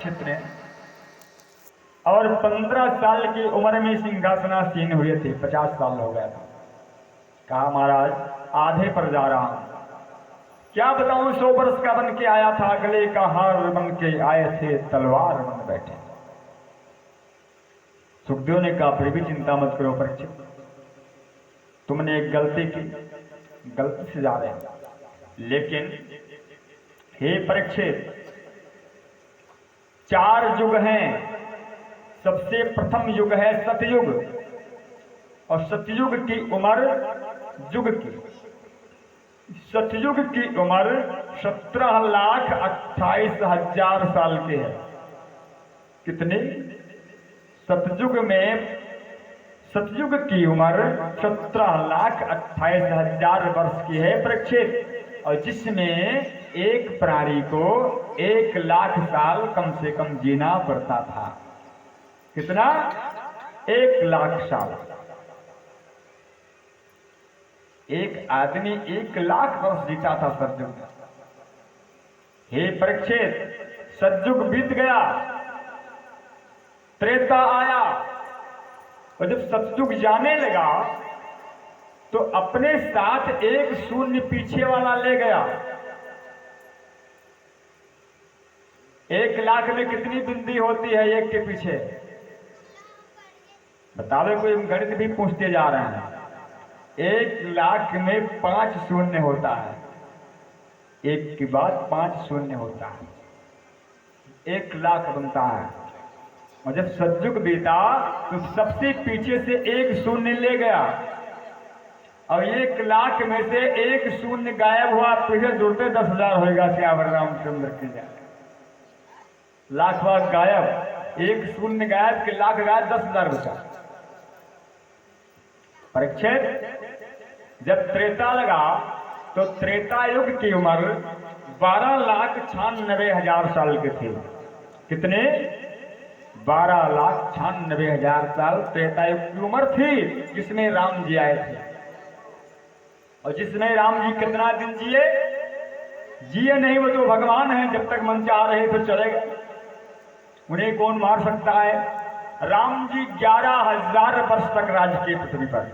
परीक्षित ने, और 15 साल की उम्र में सिंहासनासीन हुए थे। 50 साल हो गया था। कहा महाराज आधे पर जा रहा हूं, क्या बताऊं 100 वर्ष का बन के आया था, गले का हार बन के आए थे, तलवार बन बैठे। सुखदेव ने कहा फिर भी चिंता मत करो परीक्षित, तुमने एक गलती की, गलती से जा रहे हैं, लेकिन हे परीक्षित 4 युग हैं। सबसे प्रथम युग है सतयुग, और सतयुग की उम्र युग की, सतयुग की उम्र 17,28,000 साल की है। कितनी? सतयुग में सतयुग की उम्र 17,28,000 वर्ष की है परीक्षित, और जिसमें एक प्राणी को 1 लाख साल कम से कम जीना पड़ता था। कितना? 1 लाख साल। एक आदमी 1 लाख वर्ष जीता था सतयुग में। हे परीक्षित सतयुग बीत गया, त्रेता आया, और जब सतयुग जाने लगा तो अपने साथ एक शून्य पीछे वाला ले गया। 1 लाख में कितनी बिंदी होती है एक के पीछे? बतावे, कोई गणित भी पूछते जा रहे हैं। 1 लाख में 5 शून्य होता है, एक के बाद 5 शून्य होता है, 1 लाख बनता है। और जब सतयुग बीता तो सबसे पीछे से 1 शून्य ले गया, और 1 लाख में से 1 शून्य गायब हुआ, पीछे जुड़ते 10,000 होगा। श्यावर रामचंद्र की जय। लाख भाग गायब, 1 शून्य गायब के लाख गायब, 10,000 बचा। परीक्षित जब त्रेता लगा तो त्रेता युग की उम्र 12,96,000 साल के थे। कितने? 12,96,000 साल त्रेता युग की उम्र थी, जिसमें राम जी आए थे। और जिसमें राम जी कितना दिन जिए? जिए नहीं, वो तो भगवान हैं, जब तक मन चाह रहे तो चले गए, उन्हें कौन मार सकता है। राम जी 11,000 वर्ष तक राज किए पृथ्वी पर।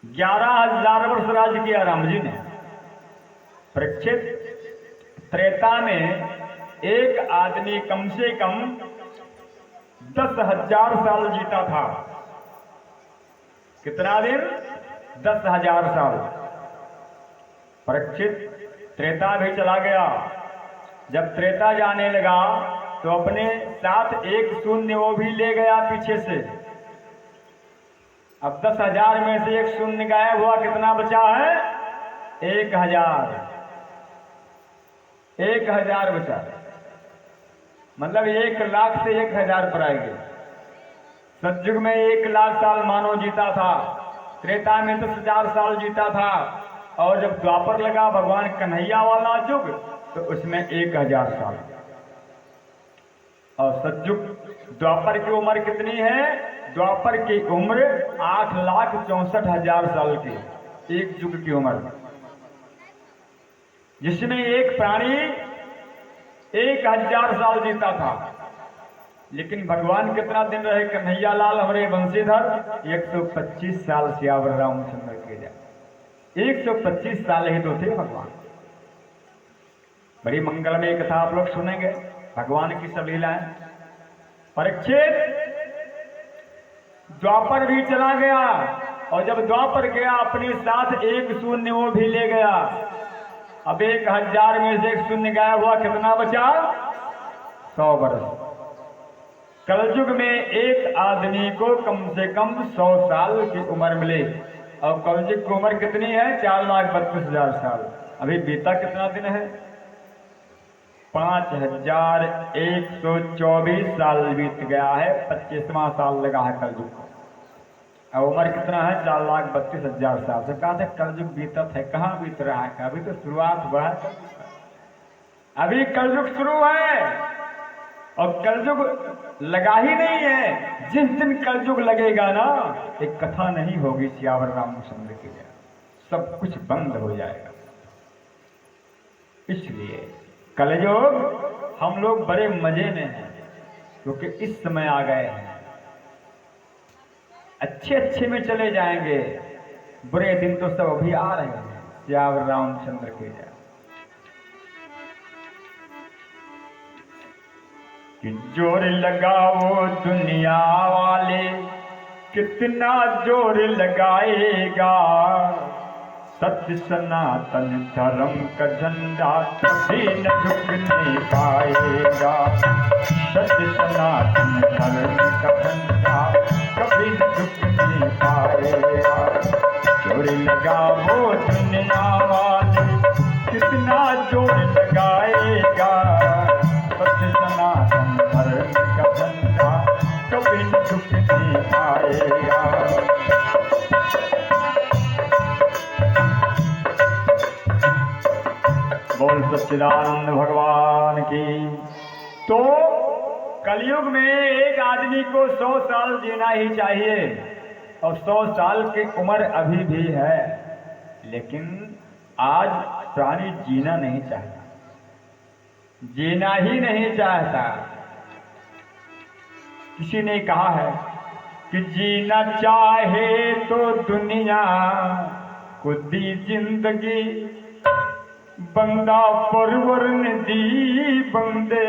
11,000 वर्ष राज किया राम जी ने। परीक्षित त्रेता में एक आदमी कम से कम 10,000 साल जीता था। कितना दिन? 10,000 साल। परीक्षित त्रेता भी चला गया। जब त्रेता जाने लगा तो अपने साथ 1 शून्य वो भी ले गया पीछे से। अब 10,000 में से 1 शून्य गायब हुआ, कितना बचा है? 1,000। 1,000 बचा, मतलब 1 लाख से 1,000 पर आएंगे। सतयुग में 1 लाख साल मानव जीता था, त्रेता में 10,000 साल जीता था, और जब द्वापर लगा भगवान कन्हैया वाला युग तो उसमें 1,000 साल। और सतयुग द्वापर की उम्र कितनी है? द्वापर की उम्र 8,64,000 साल की, एक युग की उम्र, जिसमें एक प्राणी 1,000 साल जीता था। लेकिन भगवान कितना दिन रहे कन्हैया लाल हमारे वंशीधर? 125 साल श्यावर रामचंद्र के जय। 125 साल ही तो थे भगवान। बड़ी मंगलमय कथा आप लोग सुनेंगे, भगवान की सब लीलाएं। परीक्षित द्वापर भी चला गया, और जब द्वापर गया अपने साथ 1 शून्य वो भी ले गया। अब 1,000 में से 1 शून्य गायब हुआ, कितना बचा? 100 वर्ष। कलयुग में एक आदमी को कम से कम 100 साल की उम्र मिले, और कलयुग की उम्र कितनी है? 4,32,000 साल। अभी बीता कितना दिन है? 5,124 साल बीत गया है, 25वां साल लगा है कलयुग को। और उम्र कितना है? 4,32,000 साल। से कहा था कलयुग बीतत है, कहाँ बीत रहा है? अभी तो शुरुआत हुआ है, अभी कलयुग शुरू है, और कलयुग लगा ही नहीं है। जिस दिन कलयुग लगेगा ना, एक कथा नहीं होगी श्यावर रामचंद्र की जय, सब कुछ बंद हो जाएगा। इसलिए कलयुग हम लोग बड़े मजे में हैं क्योंकि इस समय आ गए हैं। अच्छे अच्छे में चले जाएंगे, बुरे दिन तो सब अभी आ रहे हैं। श्याम रामचंद्र के जय। कि जोर लगाओ दुनिया वाले, कितना जोर लगाएगा, सत्य सनातन धर्म का झंडा कभी न झुकने पाएगा। सत्य सनातन धर्म का झंडा कभी न झुकने पाएगा। जोर लगाओ दुनिया वाले, कितना जोर लगाएगा, सत्य सनातन धर्म का झंडा कभी न झुकने पाएगा। बोल सच्चिदानंद भगवान की। तो कलयुग में एक आदमी को 100 साल जीना ही चाहिए और 100 साल की उम्र अभी भी है, लेकिन आज प्राणी जीना नहीं चाहता, जीना ही नहीं चाहता। किसी ने कहा है कि जीना चाहे तो दुनिया को दी जिंदगी, बंदा परवर ने दी बंदे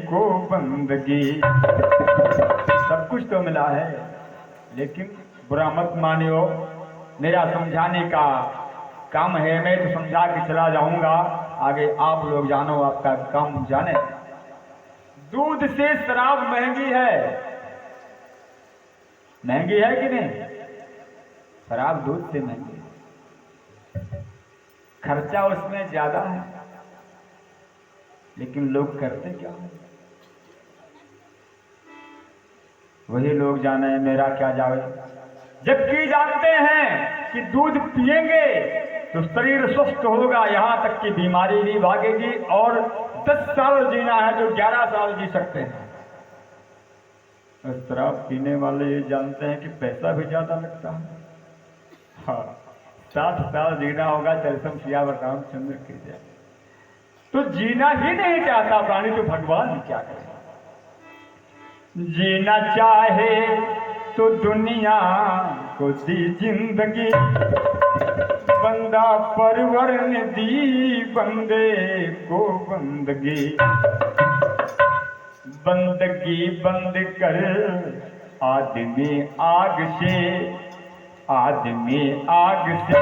को बंदगी। सब कुछ तो मिला है, लेकिन बुरा मत मानियो, मेरा समझाने का काम है, मैं तो समझा के चला जाऊंगा, आगे आप लोग जानो, आपका काम जाने। दूध से शराब महंगी है, महंगी है कि नहीं? शराब दूध से महंगी है, खर्चा उसमें ज्यादा है, लेकिन लोग करते क्या है? वही लोग जाने, मेरा क्या जावे। जबकि जानते हैं कि दूध पिएंगे तो शरीर स्वस्थ होगा, यहां तक कि बीमारी भी भागेगी, और 10 साल जीना है जो 11 साल जी सकते हैं। शराब पीने वाले ये जानते हैं कि पैसा भी ज्यादा लगता है। हाँ, 60 साल जीना होगा, चलसम श्याम रामचंद्र के जय। तो जीना ही नहीं चाहता प्राणी, तो भगवान क्या करे? जीना चाहे तो दुनिया को दी जिंदगी, बंदा परवर ने दी बंदे को बंदगी। बंदगी बंद कर आदमी आग से, आदमी आग से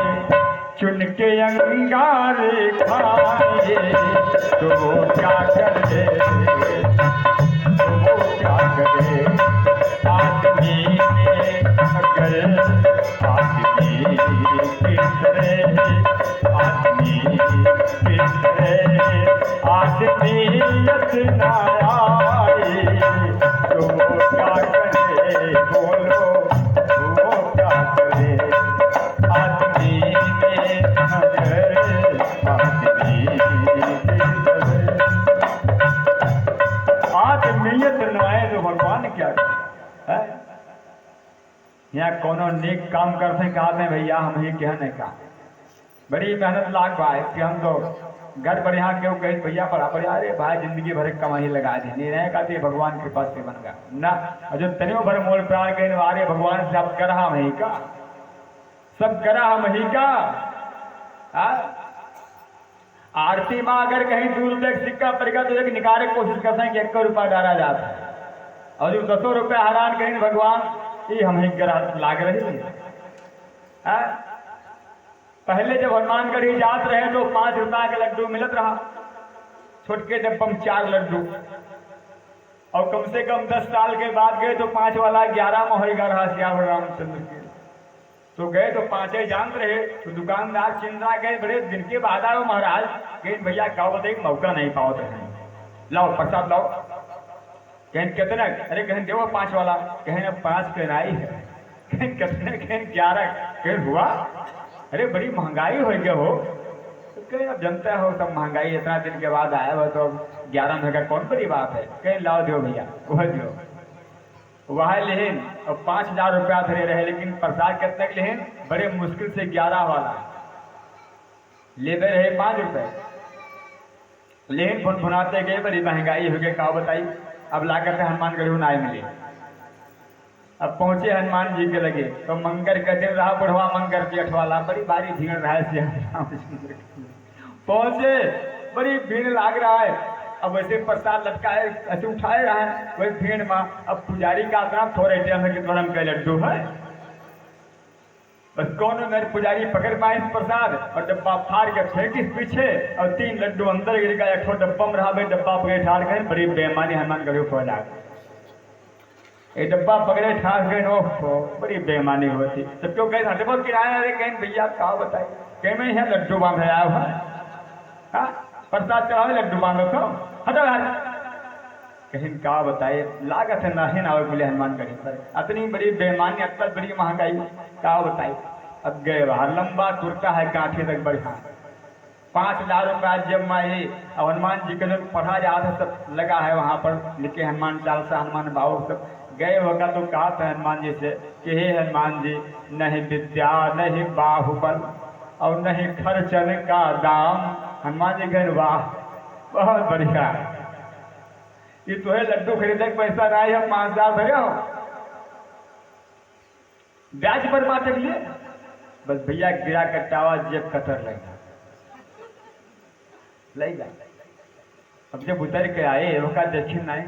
चुन के अंगारे खाए, तो वो क्या करे, तो वो क्या करे? आदमी ने अगर आदमी की तरह, आदमी की तरह आदमीयत ना आए, तो वो क्या करे? बोलो वो क्या करे? आदमी ने अगर आदमी की तरह आदमीयत न आए, तो भगवान क्या करे? यहाँ कोनो नेक काम करते कहते भैया हम ही कहने का बड़ी मेहनत लाग भाई कि हम तो घर पर यहाँ क्यों कहे भैया पढ़ा पड़े, अरे भाई जिंदगी भर कमाई लगा दी, नहीं रहे कहते भगवान के पास से बन गया ना। जो तनियो भर मोल प्राण कहे अरे भगवान से आप करा हम ही का, सब करा हम ही का। आरती में अगर कहीं 2 रुपए का सिक्का पड़ेगा तो एक निकाले कोशिश करते हैं कि 1 रुपया डाला जाता है, और जो 10 रुपया हरान कहीं भगवान ये हम ही लाग रही है। पहले जब हनुमानगढ़ी जात रहे तो 5 रुपया के लड्डू मिलत रहा, छोटके डब्बा में 4 लड्डू, और कम से कम 10 साल के बाद गए तो 5 वाला 11 में होगा रहा श्याम रामचंद्र के। तो गए तो 5 जानते रहे, तो दुकानदार चिंता गए बड़े दिन के बाद आओ महाराज, कहीं भैया गाँव बताइए मौका नहीं पाओ तो लाओ प्रसाद लाओ। कहें कितना? अरे कहें देवो 5 वाला, कहें अब 5 पेनाई है, कहें कितने? कहें 11, कहें हुआ? अरे बड़ी महंगाई हो गया हो, तो कहें अब जनता हो सब महंगाई इतना दिन के बाद आया हो तो 11 में का कौन बड़ी बात है? कहें लाओ दो भैया, वह दो वह लेन, और 5000 रुपया धरे रहे, लेकिन प्रसाद कितने के लेन? बड़े मुश्किल से 11 वाला ले रहे 5 रुपए। लेकिन भुनभुनाते गए, बड़ी महंगाई हो गई, का बताई। अब लागत है हनुमानगढ़ ना मिले। अब पहुंचे हनुमान जी के लगे, तो मंगर का दिन रहा, बुढ़वा मंगर जेठ वाला, बड़ी भारी भीड़ रहा है। पहुंचे, बड़ी भीड़ लाग रहा है। अब वैसे प्रसाद लटकाए, ऐसे उठाए रहा है वही भीड़ में। अब पुजारी का अपना थोड़े टाइम है कि थोड़ा का लड्डू है, बस कौन मेरे पुजारी पकड़ पाए इस प्रसाद, और डब्बा फाड़ के फेंक इस पीछे, और 3 लड्डू अंदर गिर गया। एक डब्बा में रहा भाई, डब्बा पकड़े ठाड़ गए, बड़ी बेईमानी हनुमान गढ़ को फैला। ये डब्बा पकड़े ठाड़ गए, ओहो बड़ी बेईमानी होती। तब क्यों कहीं हटबो किराया, अरे कहीं भैया कहा बताए, कहीं मैं यहाँ लड्डू बांध आया हुआ, हाँ प्रसाद चढ़ाओ लड्डू बांधो तो हटो यार। कहीं का बताए, लागत है नहीं ना बोले हनुमान गढ़ी पर, इतनी बड़ी बेईमानी, अक्सर बड़ी महंगाई, का बताए। अब गए बाहर, लंबा कुर्ता है गांठे तक बढ़िया, 5,000 रुपया जब माए। अब हनुमान जी के लोग पढ़ा जाता है, सब लगा है वहां पर लिखे, हनुमान चालीसा, हनुमान बाबू सब। गए होगा तो कहा था हनुमान जी से कि हे हनुमान जी, नहीं विद्या नहीं बाहुबल और नहीं खर्चन का दाम। हनुमान जी कहें वाह बहुत बढ़िया, ये तो है लड्डू खरीदे पैसा ना है, 5,000 भरे हो ब्याज पर बांटे लिए, बस भैया गिरा कटावा जेब कतर लेगा। अब जब उतर के आए, रोका देखी नहीं,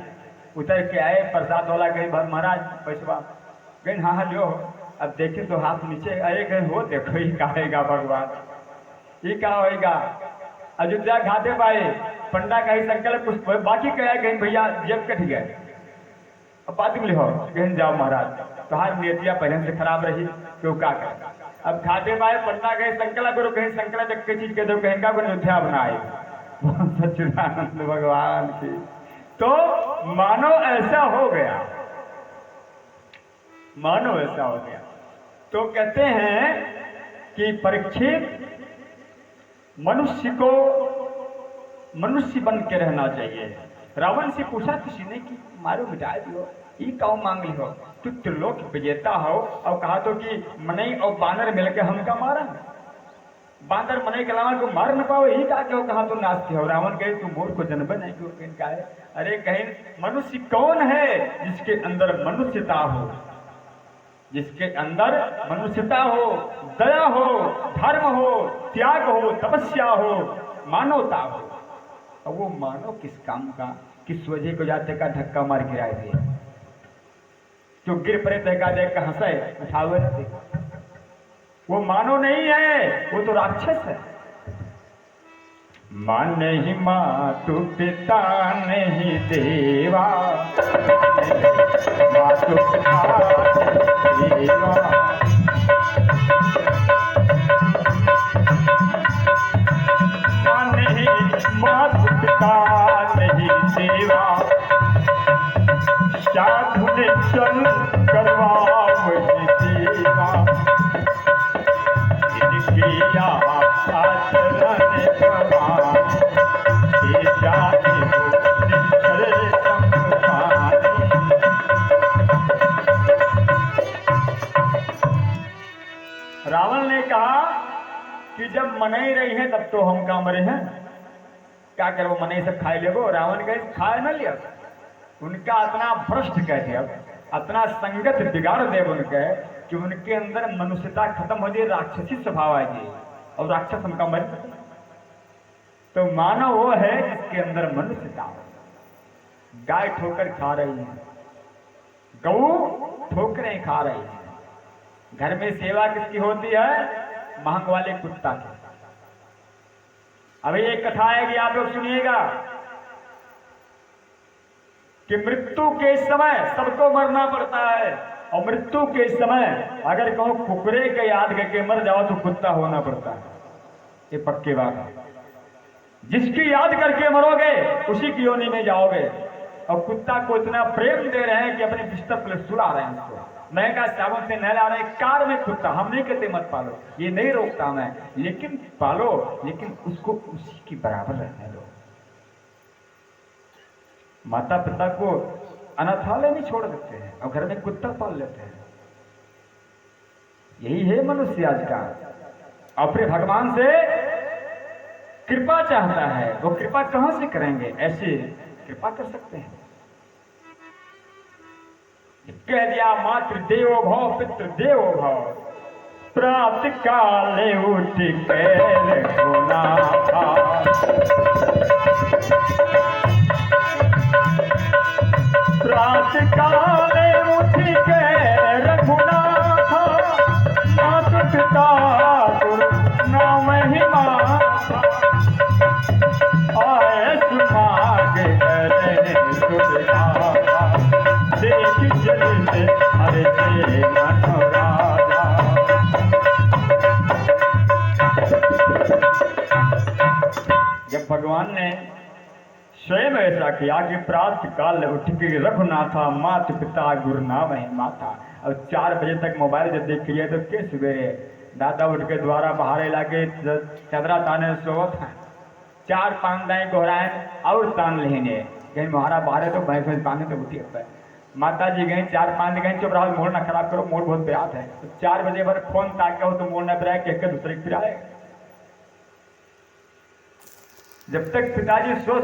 उतर के आए, प्रसाद वाला कहीं महाराज पैसा कहीं हाँ हाँ लो। अब देखे तो हाथ नीचे आए, कहीं हो देखो ये कहेगा भगवान, ये क्या होएगा। अयोध्या घाटे पाए, पंडा का ही संकल्प कुछ बाकी क्या है, कहीं भैया जेब कट गए। अब बात मिली हो, कहीं जाओ महाराज, तुम्हारी नियतिया पहले से खराब रही, क्यों क्या कर। अब घाटे पाए, पंडा कहीं संकल्प करो, कहीं संकल्प एक चीज कह दो, कहीं का अयोध्या बनाए। सच्चिदानंद भगवान की। तो मानो ऐसा हो गया, मानो ऐसा हो गया। तो कहते हैं कि परीक्षित, मनुष्य को मनुष्य बन के रहना चाहिए। रावण से पूछा किसी ने कि मारो मिटाए दियो, ये क्यों मांग लियो, तू त्रिलोक विजेता हो, और कहा तो कि मनई और बानर मिलकर हमका मारा, बांदर मनई के अलावा को मार न पाओ, यही कहा क्यों, कहा तो नास्ती हो। रावण कहे तू मूर्ख को जन्म नहीं क्यों, कहा है अरे कहीं मनुष्य कौन है जिसके अंदर मनुष्यता हो, जिसके अंदर मनुष्यता हो, दया हो, धर्म हो, त्याग हो, तपस्या हो, मानवता हो। और वो मानव किस काम का, किस वजह को जाते का धक्का मार गिराए दिए, जो गिर पड़े तहका देख कर हंसे उठावे न दे, वो मानव नहीं है, वो तो राक्षस है। माँ नहीं मातु पिता नहीं देवा, मातु पिता देवा, माँ नहीं मातु पिता नहीं देवा, साधु ने चल करवा वही देवा, इनकिया आचरण भगवान, ये जाने रावण ने कहा कि जब मनई रही है तब तो हम काम रहे हैं, क्या करो मनई सब खाए ले। रावण कहे खाए न लिया, उनका इतना भ्रष्ट कह दिया, इतना संगत बिगाड़ दे उनके कि उनके अंदर मनुष्यता खत्म हो जाए, राक्षसी स्वभाव आ जाए, और राक्षस उनका मर। तो मानव वो है जिसके अंदर मनुष्यता हो। गाय ठोकर खा रही है, गऊ ठोकरें खा रही है, घर में सेवा किसकी होती है, महंग वाले कुत्ता की। अभी एक कथा है कि आप लोग सुनिएगा कि मृत्यु के समय सबको मरना पड़ता है, और मृत्यु के समय अगर कहो कुकरे के याद करके मर जाओ तो कुत्ता होना पड़ता है, ये पक्की बात है। जिसकी याद करके मरोगे उसी की योनि में जाओगे। और कुत्ता को इतना प्रेम दे रहे हैं कि अपने बिस्तर पर सुला रहे हैं उसको, महंगा साबुन से नहला रहे हैं। कार में कुत्ता हम नहीं कहते मत पालो, ये नहीं रोकता मैं, लेकिन पालो, लेकिन उसको उसी के बराबर रहने दो। माता पिता को अनाथालय में छोड़ देते हैं और घर में कुत्ता पाल लेते हैं। यही है मनुष्य आज का। और फिर भगवान से कृपा चाहता है, वो कृपा कहां से करेंगे? ऐसे कृपा कर सकते हैं? कह दिया मातृ देवो भव पितृ देवो भव, प्रात काले उठ के रघुनाथ, प्रात काले उठ के रघुनाथ, मात पिता गुरु नाम ही माता, आए सुभाग करे सुविधा, देख चलते हरे तेरे मनोराजा। जब भगवान ने स्वयं ऐसा किया कि प्रातः काल उठ के रघुनाथा, मात पिता गुरु नाम है माता, और 4 बजे तक मोबाइल जब देख लिया तो के सवेरे दादा उठ के द्वारा बाहर लाके चदरा ताने सोवत है, 4-5 दाएं गोहराए और तान लेने कहीं महारा बाहर तो भैंस भैंस बांधे तो उठी है। माता जी गई 4-5 गए, चुप रहो, मोड़ ना खराब करो, मोड़ बहुत ब्यात है। तो 4 बजे भर फोन ताके हो तो मोड़ ना ब्राए, कह के दूसरे फिर आए। जब तक पिताजी सोच